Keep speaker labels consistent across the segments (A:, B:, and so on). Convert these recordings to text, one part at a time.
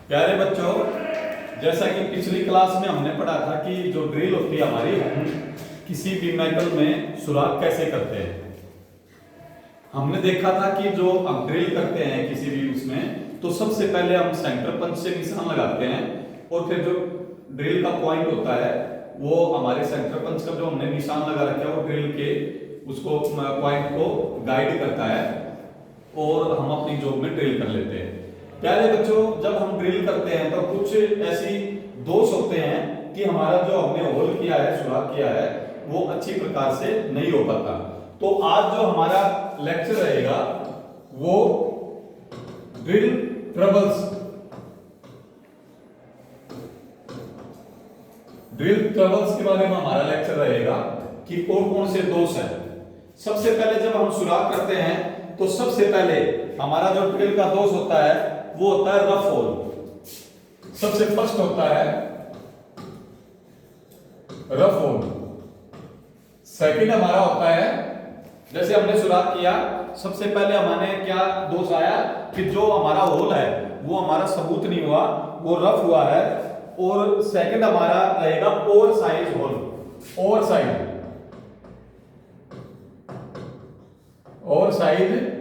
A: प्यारे बच्चों, जैसा कि पिछली क्लास में हमने पढ़ा था कि जो ड्रिल होती है हमारी, हम किसी भी मेटल में सुराख कैसे करते हैं। हमने देखा था कि जो हम ड्रिल करते हैं किसी भी उसमें, तो सबसे पहले हम सेंटर पंच से निशान लगाते हैं और फिर जो ड्रिल का पॉइंट होता है वो हमारे सेंटर पंच का जो हमने निशान लगा रखा है वो ड्रिल के उसको पॉइंट को गाइड करता है और हम अपनी जॉब में ड्रिल कर लेते हैं। प्यारे बच्चों, जब हम ड्रिल करते हैं तो कुछ ऐसी दोष होते हैं कि हमारा जो हमने होल किया है, सुराख किया है, वो अच्छी प्रकार से नहीं हो पाता। तो आज जो हमारा लेक्चर रहेगा वो ड्रिल ट्रबल्स, ड्रिल ट्रबल्स के बारे में हमारा लेक्चर रहेगा कि कौन कौन से दोष हैं। सबसे पहले जब हम सुराख करते हैं तो सबसे पहले हमारा जो ड्रिल का दोष होता है वो होता है रफ होल। सबसे फर्स्ट होता है रफ होल। सेकंड हमारा होता है, जैसे हमने सुराख किया, सबसे पहले हमारे क्या दोष आया कि जो हमारा होल है वो हमारा सबूत नहीं हुआ, वो रफ हुआ है। और सेकंड हमारा रहेगा over size hole. Over size, over size,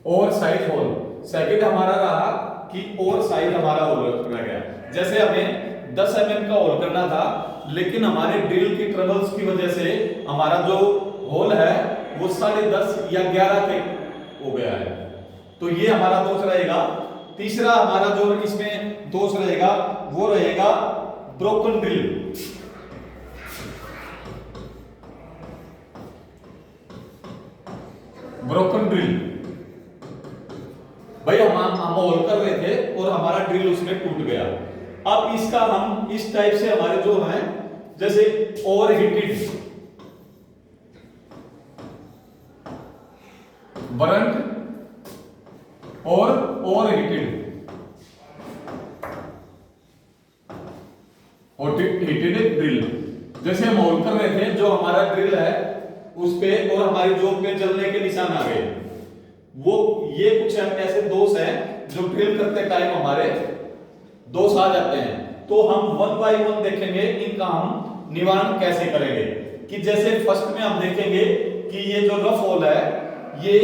A: over size hole. Second हमारा रहा कि ओवर साइज हमारा होल रह गया। जैसे हमें 10 mm का होल करना था, लेकिन हमारे ड्रिल की ट्रबल्स की वजह से हमारा जो होल है वो 10.5 या 11 के हो गया है, तो ये हमारा दोष रहेगा। तीसरा हमारा जो इसमें दोष रहेगा वो रहेगा ब्रोकन ड्रिल। ब्रोकन ड्रिल, भाई हम होल कर रहे थे और हमारा ड्रिल उसमें टूट गया। अब इसका हम इस टाइप से हमारे जो है, जैसे ओवरहीटेड, बर्न्ड और ओवरहीटेड, हीटेड ड्रिल। जैसे हम होल कर रहे थे, जो हमारा ड्रिल है उस पे और हमारी जॉब पे जलने के निशान आ गए। वो ये कुछ ऐसे दोष हैं जो ड्रिल करते टाइम हमारे दोष आ जाते हैं। तो हम वन बाय वन देखेंगे इनका हम निवारण कैसे करेंगे। कि जैसे फर्स्ट में हम देखेंगे कि ये जो रफ होल है, ये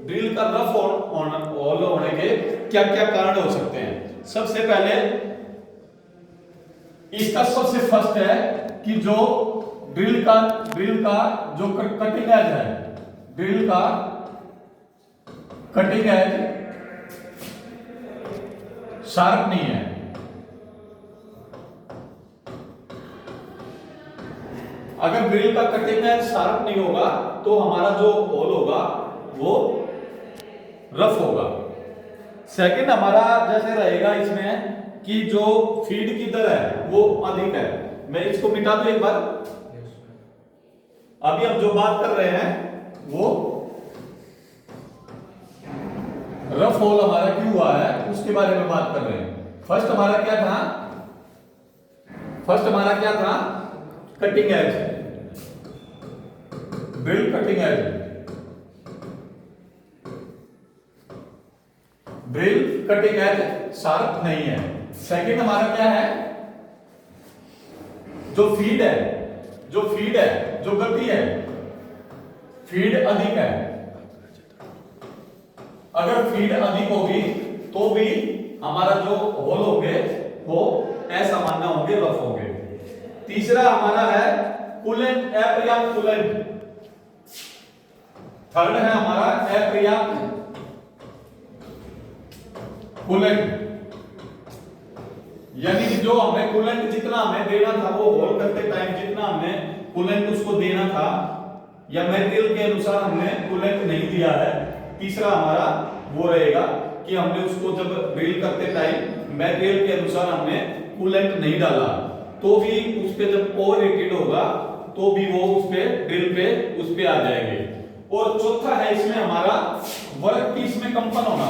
A: ड्रिल का रफ होल होने के क्या क्या कारण हो सकते हैं। सबसे पहले इसका सबसे फर्स्ट है कि जो ड्रिल का जो कटिंग एज है, ड्रिल का कटिंग एज शार्प नहीं है। अगर ड्रिल का कटिंग एज शार्प नहीं होगा तो हमारा जो होल होगा वो रफ होगा। सेकंड हमारा जैसे रहेगा इसमें कि जो फीड की दर है वो अधिक है। मैं इसको मिटा दूं एक बार। अभी हम जो बात कर रहे हैं वो रफ होल हमारा क्यों हुआ है उसके बारे में बात कर रहे हैं। फर्स्ट हमारा क्या था, cutting edge, drill cutting edge, drill cutting edge sharp नहीं है। सेकंड हमारा क्या है, जो फीड है, जो गति है, फीड अधिक है। अगर फीड अधिक होगी तो भी हमारा जो होल होंगे वो असामान्य होंगे, रफ होंगे। तीसरा हमारा है कूलेंट, अपर्याप्त कूलेंट। थर्ड है हमारा अपर्याप्त कूलेंट, यानी कि जो हमें कूलेंट जितना हमें देना था, वो होल करते टाइम जितना हमने कूलेंट उसको देना था या मटेरियल के अनुसार हमने कूलेंट नहीं दिया है। तीसरा हमारा वो रहेगा कि हमने उसको जब ड्रिल करते टाइम मटेरियल के अनुसार हमने कूलेंट नहीं डाला, तो भी उस पे जब ओवरहीटेड होगा तो भी वो उस पे ड्रिल पे उस पे आ जाएंगे। और चौथा है इसमें हमारा वर्क की इसमें कंपन होना।